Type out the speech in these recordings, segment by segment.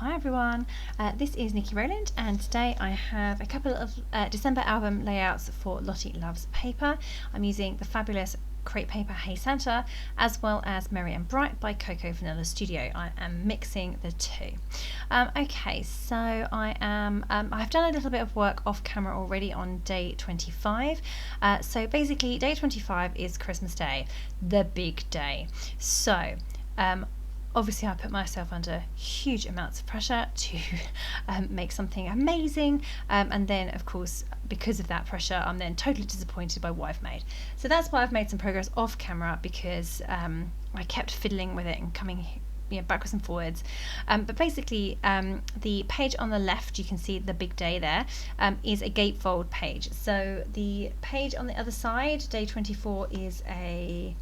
Hi everyone, this is Nikki Rowland, and today I have a couple of December album layouts for Lottie Loves Paper. I'm using the fabulous crepe paper Hey Santa as well as Merry and Bright by Cocoa Vanilla Studio. I am mixing the two. Okay, so I've done a little bit of work off camera already on day 25. So basically day 25 is Christmas Day, the big day. So obviously I put myself under huge amounts of pressure to make something amazing, and then of course because of that pressure I'm then totally disappointed by what I've made. So that's why I've made some progress off camera, because I kept fiddling with it and coming backwards and forwards, but basically the page on the left, you can see the big day there, is a gatefold page. So the page on the other side, day 24, is a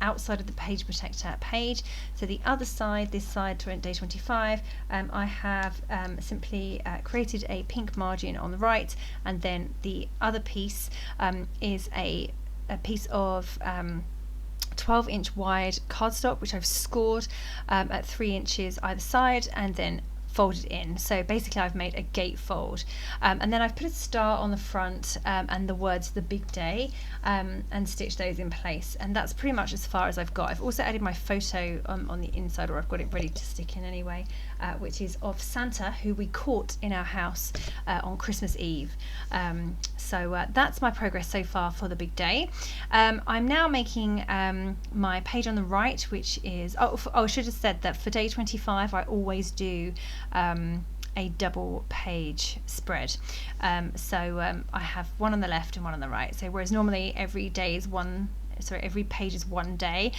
outside of the page protector page. So the other side, this side, day 25, I have simply created a pink margin on the right, and then the other piece is a piece of 12-inch wide cardstock, which I've scored at 3 inches either side and then folded in. So basically I've made a gatefold, and then I've put a star on the front and the words "the big day," and stitched those in place, and that's pretty much as far as I've got. I've also added my photo on the inside, or I've got it ready to stick in anyway, which is of Santa, who we caught in our house on Christmas Eve. So that's my progress so far for the big day. I'm now making my page on the right, which is I should have said that for day 25 I always do a double page spread. So I have one on the left and one on the right. So whereas normally every page is one day,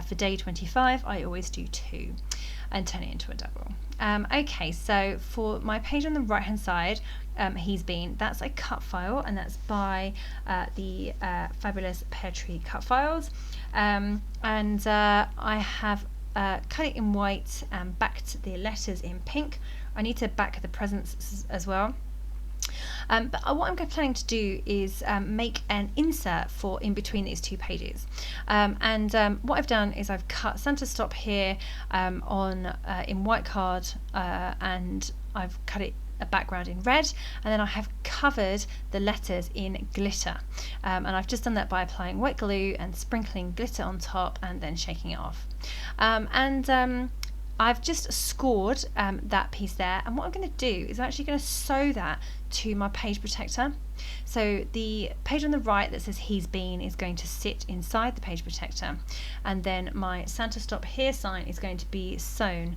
for day 25 I always do two and turn it into a double. Okay, so for my page on the right hand side, that's a cut file, and that's by the fabulous Pear Tree cut files, and I have cut it in white and backed the letters in pink. I need to back the presents as well. But what I'm planning to do is make an insert for in between these two pages, and what I've done is I've cut Santa Stop here in white card, and I've cut it a background in red, and then I have covered the letters in glitter, and I've just done that by applying white glue and sprinkling glitter on top and then shaking it off, and I've just scored that piece there, and what I'm going to do is I'm actually going to sew that to my page protector. So the page on the right that says "He's Been" is going to sit inside the page protector, and then my Santa Stop Here sign is going to be sewn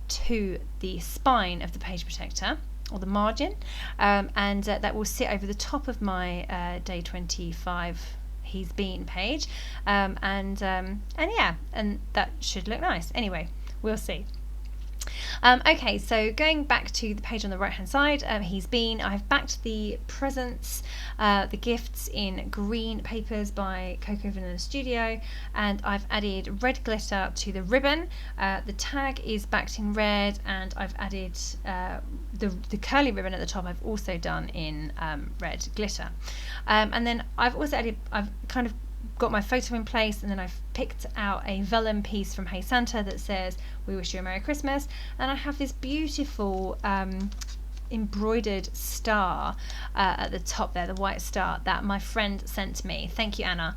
to the spine of the page protector, or the margin, and that will sit over the top of my day 25 He's Been page, and that should look nice. Anyway, we'll see. Okay, so going back to the page on the right hand side, I've backed the presents, the gifts, in green papers by Cocoa Vanilla Studio, and I've added red glitter to the ribbon. The tag is backed in red, and I've added the curly ribbon at the top. I've also done in red glitter, and then I've kind of got my photo in place, and then I've picked out a vellum piece from Hey Santa that says "We wish you a Merry Christmas," and I have this beautiful embroidered star at the top there, the white star that my friend sent me. Thank you, Anna,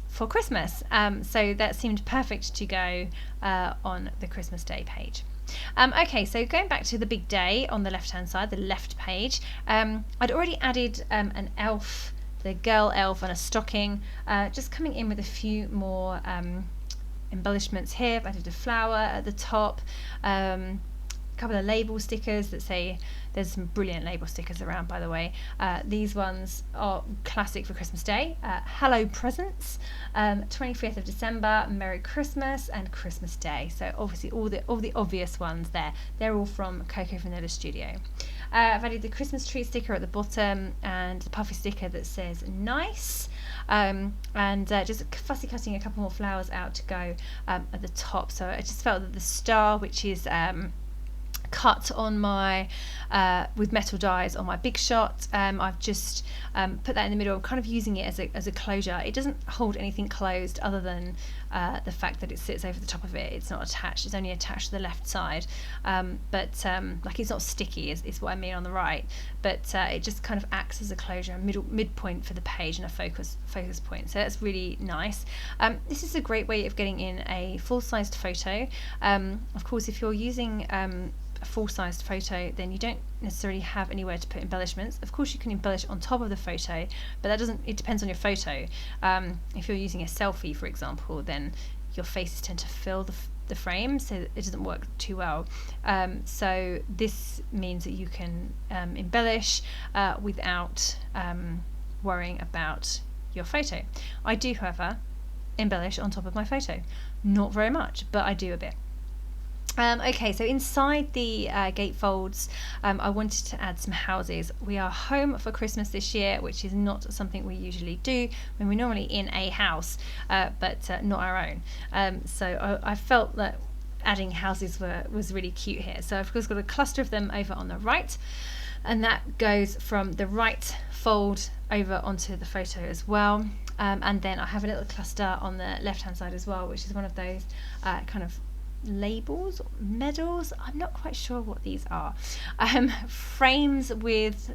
for Christmas. So that seemed perfect to go on the Christmas Day page. Okay, so going back to the big day on the left hand side, the left page, I'd already added an elf, the girl elf, and a stocking, just coming in with a few more embellishments here. I've added a flower at the top, a couple of label stickers that say, there's some brilliant label stickers around, by the way. These ones are classic for Christmas Day. Hello Presents, 25th of December, Merry Christmas, and Christmas Day. So obviously all the obvious ones there. They're all from Cocoa Vanilla Studio. I've added the Christmas tree sticker at the bottom, and the puffy sticker that says "nice," and just fussy cutting a couple more flowers out to go at the top. So I just felt that the star, which is cut on my with metal dies on my Big Shot. I've just put that in the middle. I'm kind of using it as a closure. It doesn't hold anything closed other than the fact that it sits over the top of it. It's not attached. It's only attached to the left side, but like it's not sticky is what I mean on the right, but it just kind of acts as a closure, midpoint for the page and a focus point. So that's really nice. This is a great way of getting in a full-sized photo. Of course, if you're using a full-sized photo, then you don't necessarily have anywhere to put embellishments. Of course, you can embellish on top of the photo, but it depends on your photo. If you're using a selfie, for example, then your faces tend to fill the frame, so it doesn't work too well. So this means that you can embellish without worrying about your photo. I do, however, embellish on top of my photo. Not very much, but I do a bit. Okay, so inside the gatefolds, I wanted to add some houses. We are home for Christmas this year, which is not something we usually do. I mean, we're normally in a house, but not our own. So I felt that adding houses was really cute here. So I've just got a cluster of them over on the right, and that goes from the right fold over onto the photo as well. And then I have a little cluster on the left-hand side as well, which is one of those kind of labels, medals, I'm not quite sure what these are, frames with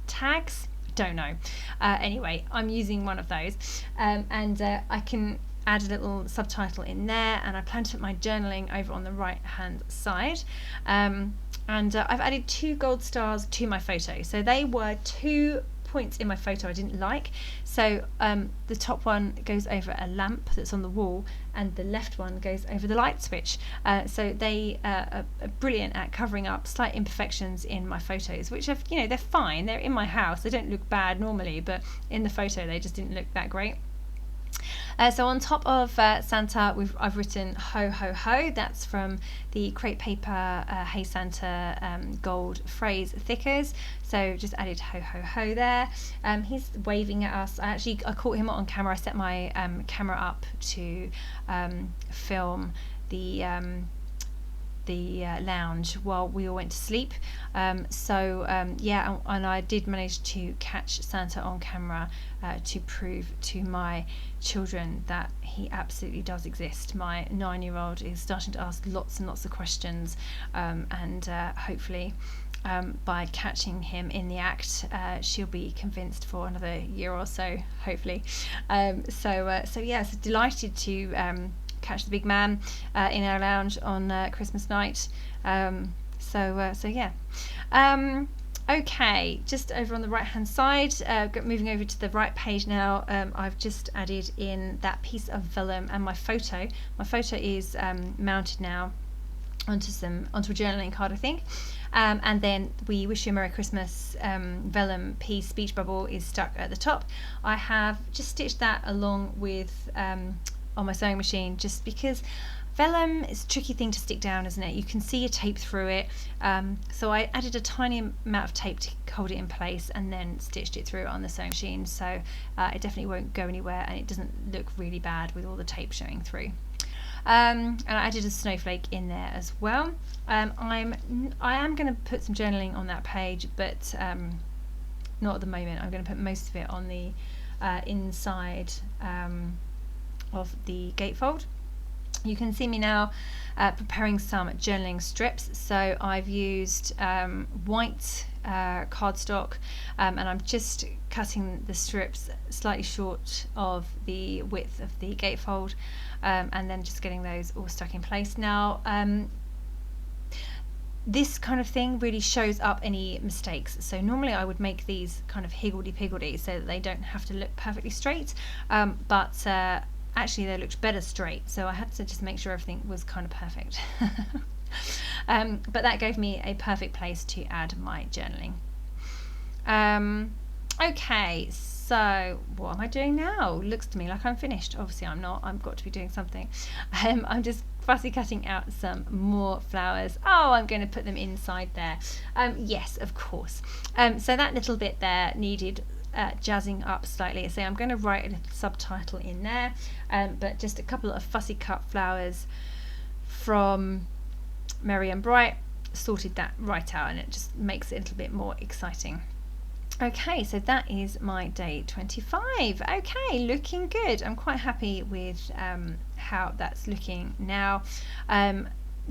tags, don't know. Anyway, I'm using one of those, and I can add a little subtitle in there, and I plan to put my journaling over on the right hand side, and I've added 2 gold stars to my photo. So they were 2 points in my photo I didn't like. So the top one goes over a lamp that's on the wall, and the left one goes over the light switch. So they are brilliant at covering up slight imperfections in my photos, which are, they're fine. They're in my house. They don't look bad normally, but in the photo they just didn't look that great. So on top of Santa, I've written ho ho ho. That's from the crepe paper Hey Santa gold phrase thickers. So just added ho ho ho there. He's waving at us. I caught him on camera. I set my camera up to film the lounge while we all went to sleep. Yeah, and I did manage to catch Santa on camera to prove to my children that he absolutely does exist. My 9-year-old is starting to ask lots and lots of questions, and hopefully by catching him in the act, she'll be convinced for another year or so, hopefully. So delighted to catch the big man in our lounge on Christmas night. Okay, just over on the right hand side, moving over to the right page now, I've just added in that piece of vellum and my photo. My photo is mounted now onto a journaling card, I think. And then We Wish You a Merry Christmas vellum piece, speech bubble, is stuck at the top. I have just stitched that along with on my sewing machine, just because vellum is a tricky thing to stick down, isn't it? You can see your tape through it. So I added a tiny amount of tape to hold it in place and then stitched it through on the sewing machine, so it definitely won't go anywhere, and it doesn't look really bad with all the tape showing through. And I added a snowflake in there as well. I am going to put some journaling on that page, but not at the moment. I'm going to put most of it on the inside of the gatefold. You can see me now preparing some journaling strips. So I've used white cardstock, and I'm just cutting the strips slightly short of the width of the gatefold, and then just getting those all stuck in place. Now this kind of thing really shows up any mistakes. So normally I would make these kind of higgledy-piggledy so that they don't have to look perfectly straight, but actually they looked better straight, so I had to just make sure everything was kind of perfect. But that gave me a perfect place to add my journaling. Okay, so what am I doing now? Looks to me like I'm finished. Obviously I'm not. I've got to be doing something. I'm just fussy cutting out some more flowers. Oh, I'm going to put them inside there. Yes, of course. So that little bit there needed jazzing up slightly. So I'm going to write a little subtitle in there, but just a couple of fussy cut flowers from Merry and Bright sorted that right out, and it just makes it a little bit more exciting. Okay, so that is my day 25. Okay, looking good. I'm quite happy with how that's looking now.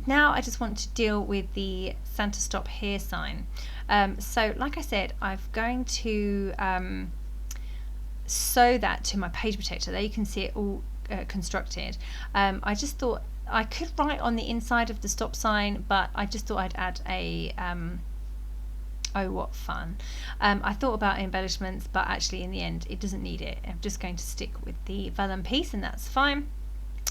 Now I just want to deal with the Santa Stop Here sign. So like I said, I'm going to sew that to my page protector. There you can see it all constructed. I just thought I could write on the inside of the stop sign, but I just thought I'd add a oh, what fun. I thought about embellishments, but actually in the end it doesn't need it. I'm just going to stick with the vellum piece, and that's fine.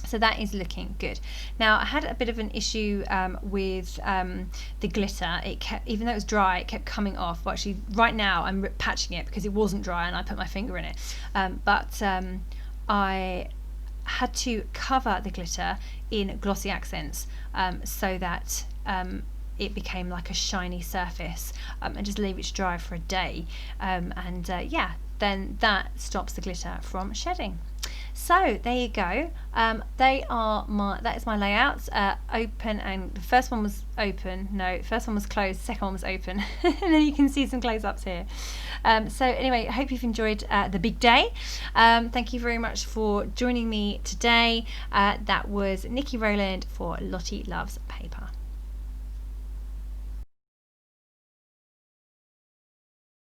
So that is looking good. Now I had a bit of an issue with the glitter. It kept, even though it was dry, it kept coming off. Well, actually right now I'm patching it because it wasn't dry and I put my finger in it. But I had to cover the glitter in glossy accents so that it became like a shiny surface, and just leave it to dry for a day, yeah, then that stops the glitter from shedding. So there you go. That is my layouts. Open, and the first one was open. No, first one was closed. Second one was open, and then you can see some close-ups here. So anyway, I hope you've enjoyed the big day. Thank you very much for joining me today. That was Nikki Rowland for Lottie Loves Paper.